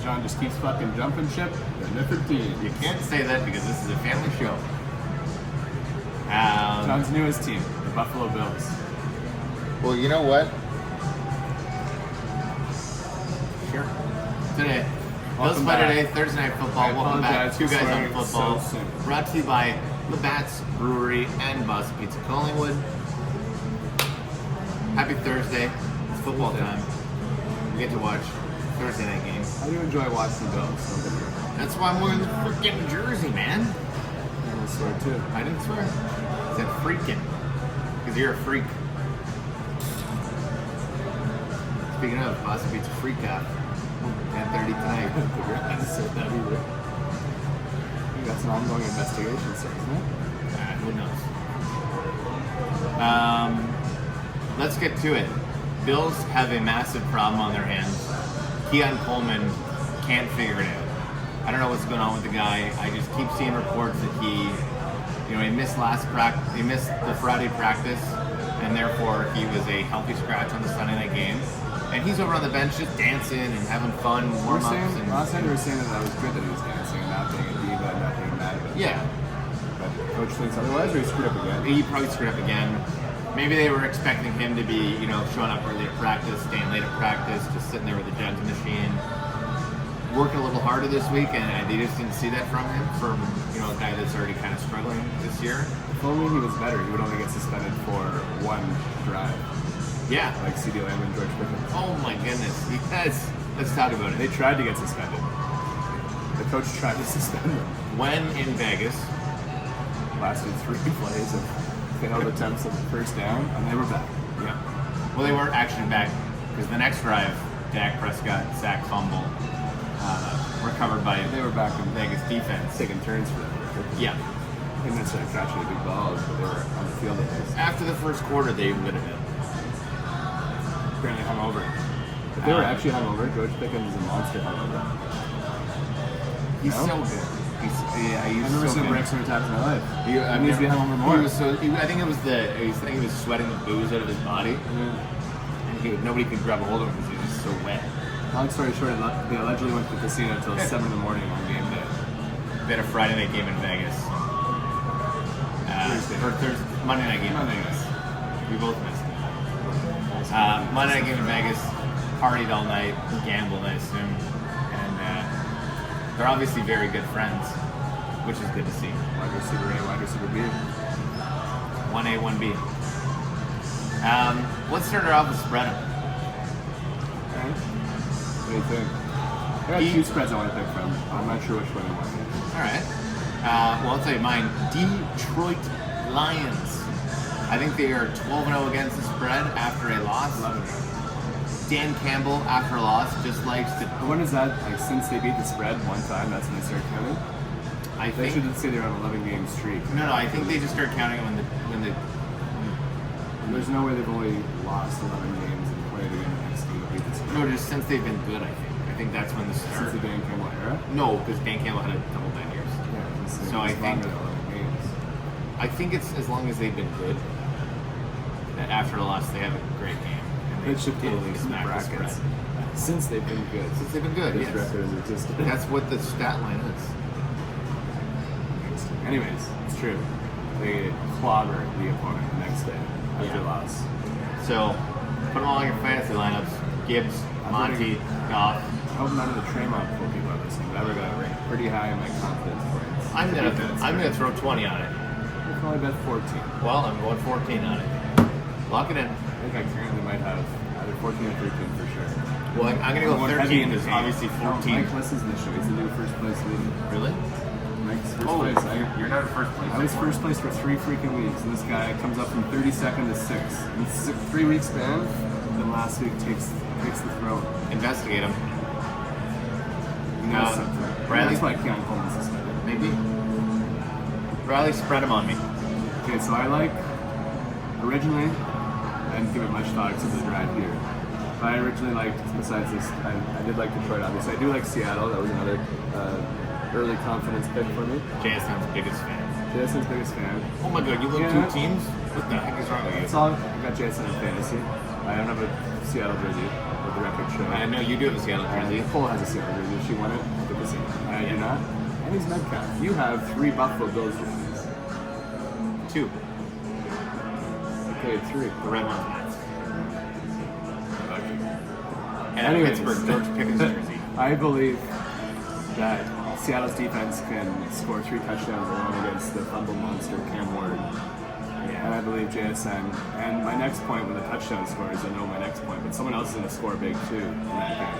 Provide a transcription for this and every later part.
John just keeps fucking jumping ship, then they're 15. You can't say that because this is a family show. John's newest team, the Buffalo Bills. Well, you know what? Sure. Today. Bills play today, Thursday Night Football. Welcome back. Two Guys on Football. So brought to you by Labatt's Brewery and Bus Pizza Collingwood. Happy Thursday. It's football time. We get to watch Thursday night games. I do enjoy watching the Bills. That's why I'm wearing the freaking jersey, man. I'm gonna swear too. I didn't swear. I said freaking. Because you're a freak. Speaking of, Bus Pizza Freak Out. 10:30 tonight. I just said that either. I think that's an ongoing investigation, so isn't it? Who knows? Let's get to it. Bills have a massive problem on their hands. Keon Coleman can't figure it out. I don't know what's going on with the guy. I just keep seeing reports that he missed he missed the Friday practice, and therefore he was a healthy scratch on the Sunday night game. And he's over on the bench just dancing and having fun, warm-ups. Last night we were saying that was good that he was dancing and not being a diva and not being mad about it. Yeah. But coach thinks otherwise, or he screwed up again? He probably screwed up again. Maybe they were expecting him to be, showing up early at practice, staying late at practice, just sitting there with the Jens machine, working a little harder this week, and they just didn't see that from him, a guy that's already kind of struggling this year. If only he was better, he would only get suspended for one drive. Yeah. Like CeeDee Lamb and George Pickens. Oh my goodness. Yes. Let's talk about it. They tried to get suspended. The coach tried to suspend them. When in Vegas. Lasted 3 plays of failed attempts at the first down, and they were back. Yeah. Well, they weren't actually back because the next drive, Dak Prescott, sack, fumble, recovered by They were back in Vegas defense. taking turns for them. Yeah. They didn't necessarily catching the big balls, but they were on the field at least. After the first quarter, they would have been. Apparently hungover. If they were actually hungover, George Pickens is a monster hungover. He's No? so good. He's I've never so seen good. break so many times in my life. He needs to be hungover more. I think it was he was sweating the booze out of his body, and nobody could grab a hold of him because he was so wet. Long story short, they allegedly went to the casino until 7 in the morning on game day. They had a Friday night game in Vegas. Monday night game in Vegas. We both missed it. Monday night game in Vegas, partied all night, gambled, I assume, and they're obviously very good friends, which is good to see. Wide receiver A, wide receiver B. 1A, 1B. Let's start it off with spread 'em. Okay. What do you think? I got 2 spreads I want to pick from. I'm not sure which one I want. All right. Well, I'll tell you mine. Detroit Lions. I think they are 12-0 against the spread after a loss. Dan Campbell, after a loss, just likes to. When is that? Like, since they beat the spread one time, that's when they start counting? They should say they're on an 11-game streak. No, I think they just start counting when the. There's no way they've only lost 11 games and played again the next game to beat the spread. No, just since they've been good, I think. I think that's when the start. Since the Dan Campbell era? No, because Dan Campbell had a couple bad years. Yeah, So I think. longer than 11 games. I think it's as long as they've been good. That after a loss, they have a great game. They should totally smack the brackets. spread. Since they've been good. Since they've been good, This yes. record has existed. That's what the stat line is. Anyways, it's true. They clobber the opponent the next day after loss. So, put them all in your fantasy lineups. Gibbs, Monty, Goff. I hope none of the Tremont pool people are listening, but I got ranked pretty high in my confidence points. I'm gonna throw 20 on it. I'll probably bet 14. Well, I'm going 14 on it. Lock it in. I think I currently might have either 14 or 13 for sure. Well, I'm gonna go 13 because obviously 14. Mike listens to this show. He's the new first place leader. Really? Mike's first place. You're not first place. I was first place for 3 freaking weeks, and this guy comes up from 32nd to 6th. In a 3-week span, then last week takes the throne. Investigate him. You know something. Bradley? That's why Keon Coleman's suspended. Maybe. Riley, spread him on me. Okay, so originally, I didn't give it much thought except the drive here. But I originally liked, besides this, I did like Detroit, obviously. I do like Seattle. That was another early confidence pick for me. JSN's biggest fan. Biggest fan. Oh my god, you love 2 teams? What the heck is wrong with you? That's all. I got JSN in fantasy. I don't have a Seattle jersey with the record show. I know you do have a Seattle jersey. Nicole has a Seattle jersey. She won it. I did the same. I do not. And he's Metcalf. You have 3 Buffalo Bills jerseys. 2. Okay, 3. The red ones. And Anyways. Pittsburgh, George Pickens jersey. I believe that Seattle's defense can score 3 touchdowns alone against the fumble monster Cam Ward. And I believe JSN. And my next point when the touchdown scores, I know my next point, but someone else is going to score big too in that game.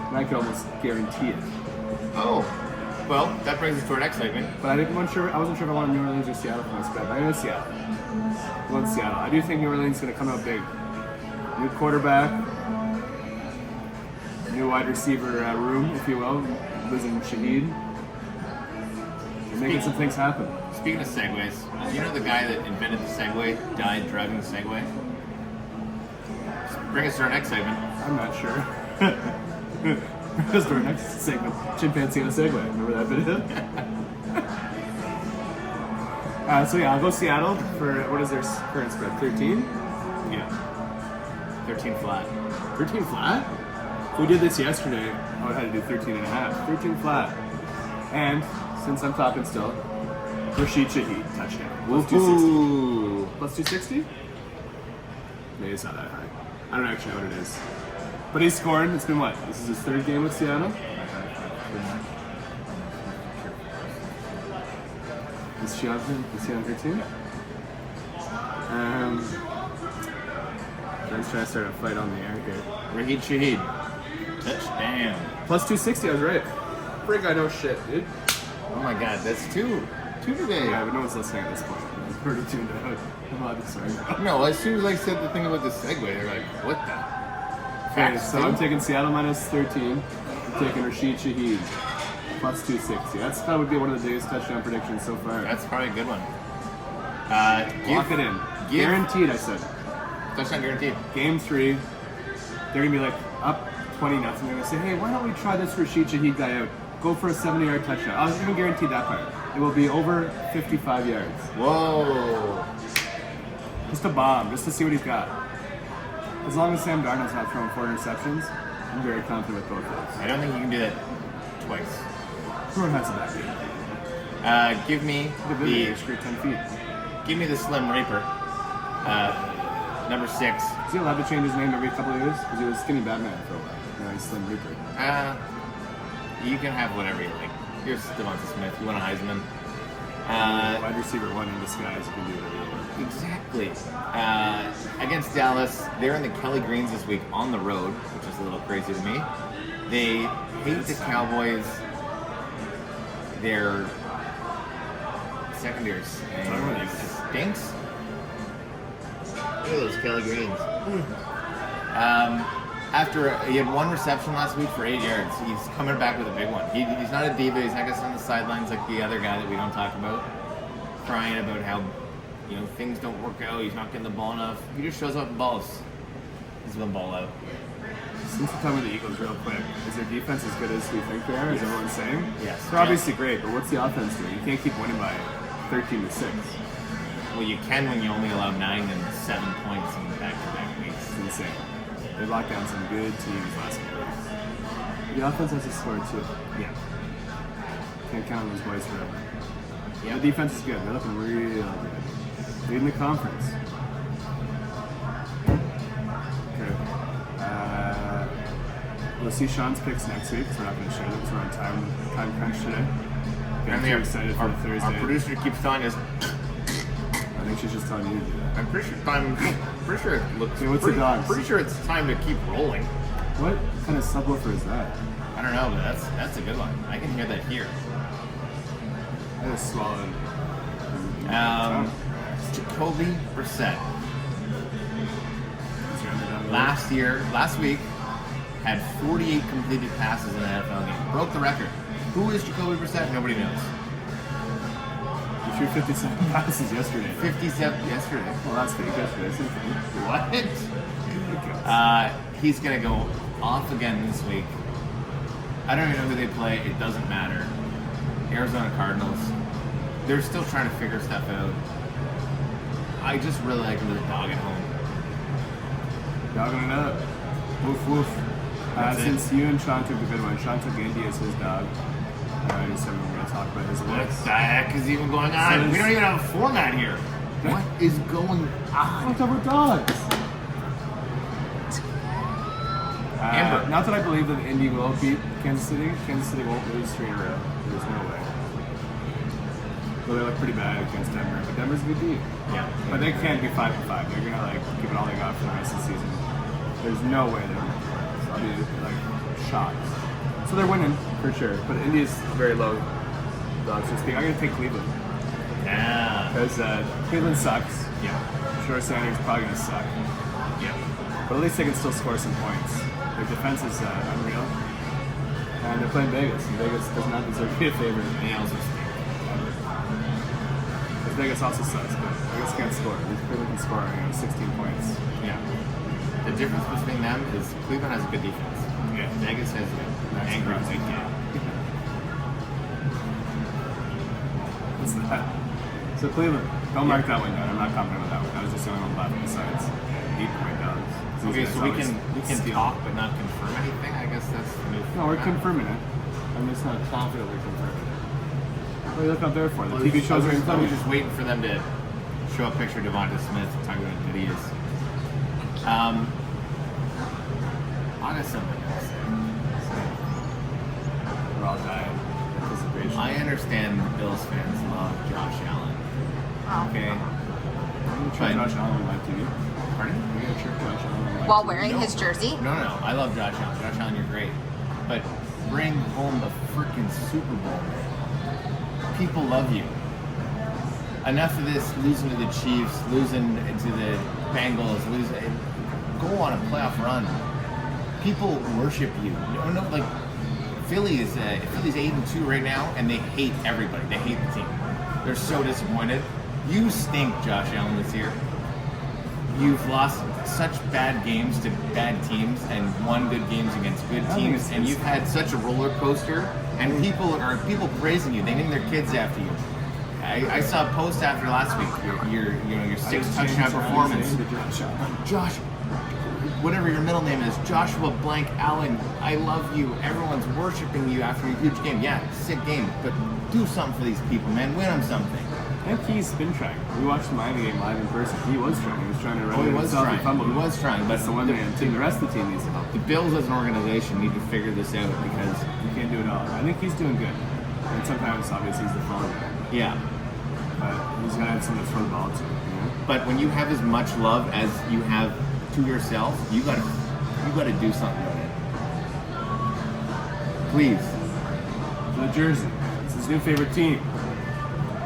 And I could almost guarantee it. Oh, well, that brings us to our next segment. But I wasn't sure if I wanted New Orleans or Seattle for my spread. But I go Seattle. I want Seattle. I do think New Orleans is going to come out big. New quarterback, new wide receiver room, if you will, losing Shaheed. They're making some things happen. Speaking of Segways, you know the guy that invented the Segway died driving the Segway? Bring us to our next segment. I'm not sure. Because our next segment, Chimpanzee on a Segway. Remember that video? So yeah, I'll go Seattle for, what is their current spread? 13? Yeah. 13 flat. 13 flat? If we did this yesterday, I would have had to do 13 and a half. 13 flat. And, since I'm talking still, Rashid Shaheed, touchdown. Plus 260. Plus 260? Maybe it's not that high. I don't actually know what it is. But he's scoring. It's been what? This is his 3rd game with Seattle? Is he on 13? Let's try to start a fight on the air here. Rashid Shaheed. Touchdown. Plus 260, I was right. Frig, I know shit, dude. Oh my god, that's 2. 2 today. Yeah, but no one's listening at this point. It's pretty tuned out. I'm allowed to sorry. No, as soon as I said the thing about the Segway, they're like, what the? Okay, so I'm taking Seattle minus 13. I'm taking Rashid Shaheed plus 260. That would be one of the biggest touchdown predictions so far. That's probably a good one. Lock it in. Guaranteed, I said. Touchdown guaranteed. Game 3, they're going to be like up 20-0. They're going to say, hey, why don't we try this Rashid Shaheed guy out? Go for a 70-yard touchdown. I'll even guarantee that part. It will be over 55 yards. Whoa. Just a bomb, just to see what he's got. As long as Sam Darnold's not throwing 4 interceptions, I'm very confident with both of those. I don't think you can do that twice. Everyone has a back game. Give me The straight 10 feet. give me the Slim Reaper. Number 6. Is he allowed to change his name every couple of years? Because he was Skinny Batman for a while. Now he's Slim Reaper. You can have whatever you like. Here's Devonta Smith. You want a Heisman? Wide receiver 1 in disguise. You can do whatever you want. Exactly. Against Dallas, they're in the Kelly Greens this week on the road, which is a little crazy to me. They hate the Cowboys. Their secondary stinks. Look at those Kelly Greens. After he had 1 reception last week for 8 yards, he's coming back with a big one. He's not a diva. He's not going to sit on the sidelines like the other guy that we don't talk about, crying about how things don't work out. He's not getting the ball enough. He just shows up and balls. He's going to ball out. Since we're talking about the Eagles real quick, is their defense as good as we think they are? Is everyone saying? Yes. They're obviously great, but what's the offense doing? You can't keep winning by 13-6. Well, you can when you only allow 9 and 7 points in back-to-back weeks. It's insane. They locked down some good teams last couple weeks. The offense has to score too. Yeah. Can't count on those boys forever. Yeah. The defense is good. They're looking real good. Leading the conference. Okay. We'll see Sean's picks next week, because we're not going to share them because we're on time crunch today. I'm too excited for Thursday. Our producer keeps telling us. I think she's just telling you to do that. I'm pretty sure it looks. Hey, what's the dogs? Pretty sure it's time to keep rolling. What kind of subwoofer is that? I don't know, but that's a good one. I can hear that here. I just swallowed. Jacoby Brissett. Last week, had 48 completed passes in an NFL game. Broke the record. Who is Jacoby Brissett? Nobody knows. He threw 57 passes yesterday. 57 yesterday. Well, that's fake yesterday. What? He's going to go off again this week. I don't even know who they play. It doesn't matter. Arizona Cardinals. They're still trying to figure stuff out. I just really like him with a dog at home. Dogging it up. Woof woof. That's it. Since you and Sean took the good one, Sean took Indy as his dog. I just said we were going to talk about his What list. the heck is even going on? We don't even have a format here. What is going on? What's up with dogs? Amber. Not that I believe that Indy will beat Kansas City. Kansas City won't lose 3 in a row. There's no way. Well, they look pretty bad against Denver, but Denver's a good team. Yeah. But they can't be 5 for 5. They're gonna give it all they got for the rest of the season. There's no way they're gonna do it. So I'll be shocked. So they're winning for sure. But Indy's very low dogs. So I'm gonna take Cleveland Yeah. because Cleveland sucks. Yeah. I'm sure Sanders is probably gonna suck. Yeah. But at least they can still score some points. Their defense is unreal. And they're playing Vegas, and Vegas does not deserve to be a favorite. They also stink. Because Vegas also sucks, but Vegas can't score. Cleveland can score 16 points. Yeah. The difference between them is Cleveland has a good defense. Yeah. Vegas has an angry tight game. What's that? So Cleveland, don't mark that one down. I'm not confident with that one. That was just the only one left besides 8-point dogs. Okay, so we can steal. talk but not confirm anything. I guess that's the new. No, we're format. confirming it. I'm just not confidently confirming it. What do you look up there for? The Well, TV shows are in I was just waiting for them to show a picture of Devonta Smith and talk about who he is. I got something else. We're all dying. Anticipation. I understand Bills fans love Josh Allen. Okay. I'm gonna try But- Josh Allen on my TV. Pardon? We're gonna trick Josh Allen on my While TV. wearing his jersey. No. I love Josh Allen. Josh Allen, you're great. But bring home a freaking Super Bowl. People love you. Enough of this losing to the Chiefs, losing to the Bengals, losing. Go on a playoff run. People worship you. No, like Philly's 8-2 right now, and they hate everybody. They hate the team. They're so disappointed. You stink, Josh Allen, this year. You've lost such bad games to bad teams and won good games against good I think teams, it's- and you've had such a roller coaster. And people praising you. They name their kids after you. I saw a post after last week. Your 6 touchdown performance. Josh, whatever your middle name is, Joshua Blank Allen. I love you. Everyone's worshiping you after a huge game. Yeah, sick game, but do something for these people, man. Win them something. I think he's been trying. We watched the Miami game live in person. He was trying. He was trying to run Oh, he it was himself trying. and fumble. He was trying, but That's the one man team. The rest of the team needs help. The Bills as an organization need to figure this out because, You can't do it all. I think he's doing good. And sometimes, obviously, he's the phone guy. yeah. But he's got to have someone to throw the ball to. But when you have as much love as you have to yourself, you gotta do something with it. Please. The jersey. It's his new favorite team.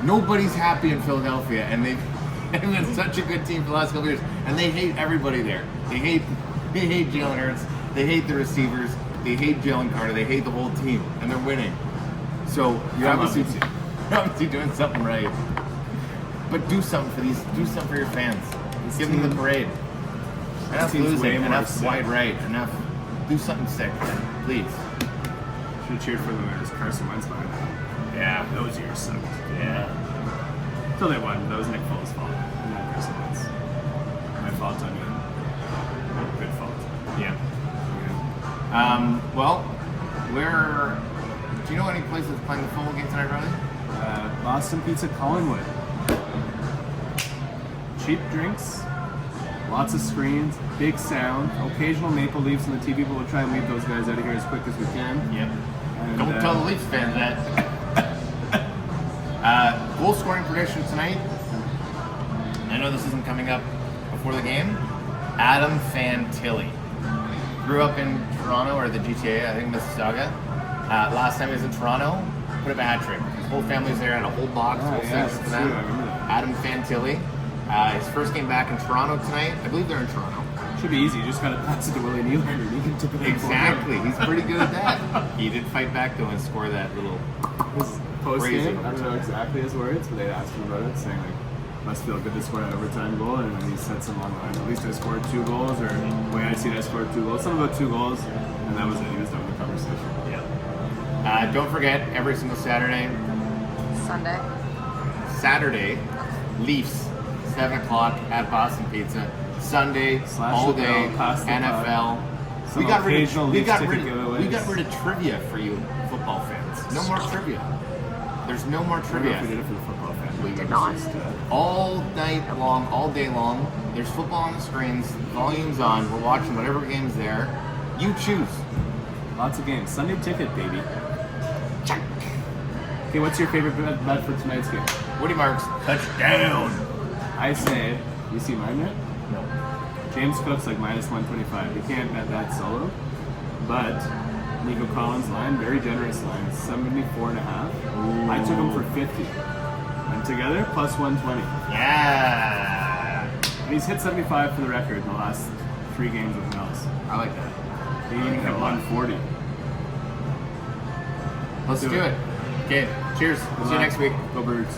Nobody's happy in Philadelphia, and they've been such a good team for the last couple years, and they hate everybody there. They hate Jalen Hurts. They hate the receivers. They hate Jalen Carter. They hate the whole team, and they're winning. So you're I love obviously, it too. you're obviously doing something right. But do something for these. Do something for your fans. This Give them the team- parade. Enough team's way losing. more Enough sick. wide right. Enough. Do something sick, please. Should have cheered for them when there was Carson Wentz behind them. Yeah. Those years sucked. Yeah. Until they won. That was Nick Foles' fault. Not Carson Wentz. My fault, I mean. Good fault. Yeah. Yeah. Well, where? Do you know any place that's playing the football game tonight, Riley? Boston Pizza Collingwood. Cheap drinks, lots of screens, big sound, occasional Maple Leafs on the TV, but we'll try and leave those guys out of here as quick as we can. Yep. And, Don't tell the Leafs fans that. Goal scoring prediction tonight. I know this isn't coming up before the game. Adam Fantilli. Grew up in Toronto or the GTA, I think Mississauga. Last time he was in Toronto, put up a hat trick. His whole family's there, and a whole box, Oh, whole yes, section for that's them. true, I remember that. Adam Fantilli. His first game back in Toronto tonight. I believe they're in Toronto. Should be easy. You just gotta pass it to Willie Nylander. He can tip it in. Exactly. He's pretty good at that. He did fight back though and score that little. His post Crazy. game, I don't know exactly his words, but they asked him about it, saying like, must feel good to score an overtime goal, and then he said some along the line. At least I scored 2 goals, or the way I see it, I scored 2 goals. Something about 2 goals, and that was it. He was done with the conversation. Yeah. Don't forget every single Sunday. Leafs 7 o'clock at Boston Pizza. Sunday, Slash all the day, bell, pass the puck. NFL. Some We got rid occasional of we Leafs got ticket rid giveaways. we got rid of trivia for you football fans. No more trivia. There's no more I don't know if we trivia. did it for the football fan. We but did that was not. just, All night long, all day long. There's football on the screens. Volume's on. We're watching whatever game's there. You choose. lots of games. Sunday ticket, baby. Okay, what's your favorite bet for tonight's game? Woody Marks, touchdown. I say, you see mine yet? No. James Cook's like minus 125. You can't bet that solo. But Nico Collins' line, very generous line, 74.5. I took him for 50. And together, plus 120. Yeah. And he's hit 75 for the record in the last 3 games with Nels. I like that. He even hit 140. Let's Do do it. it. Okay. Cheers. See you next week. Go Birds.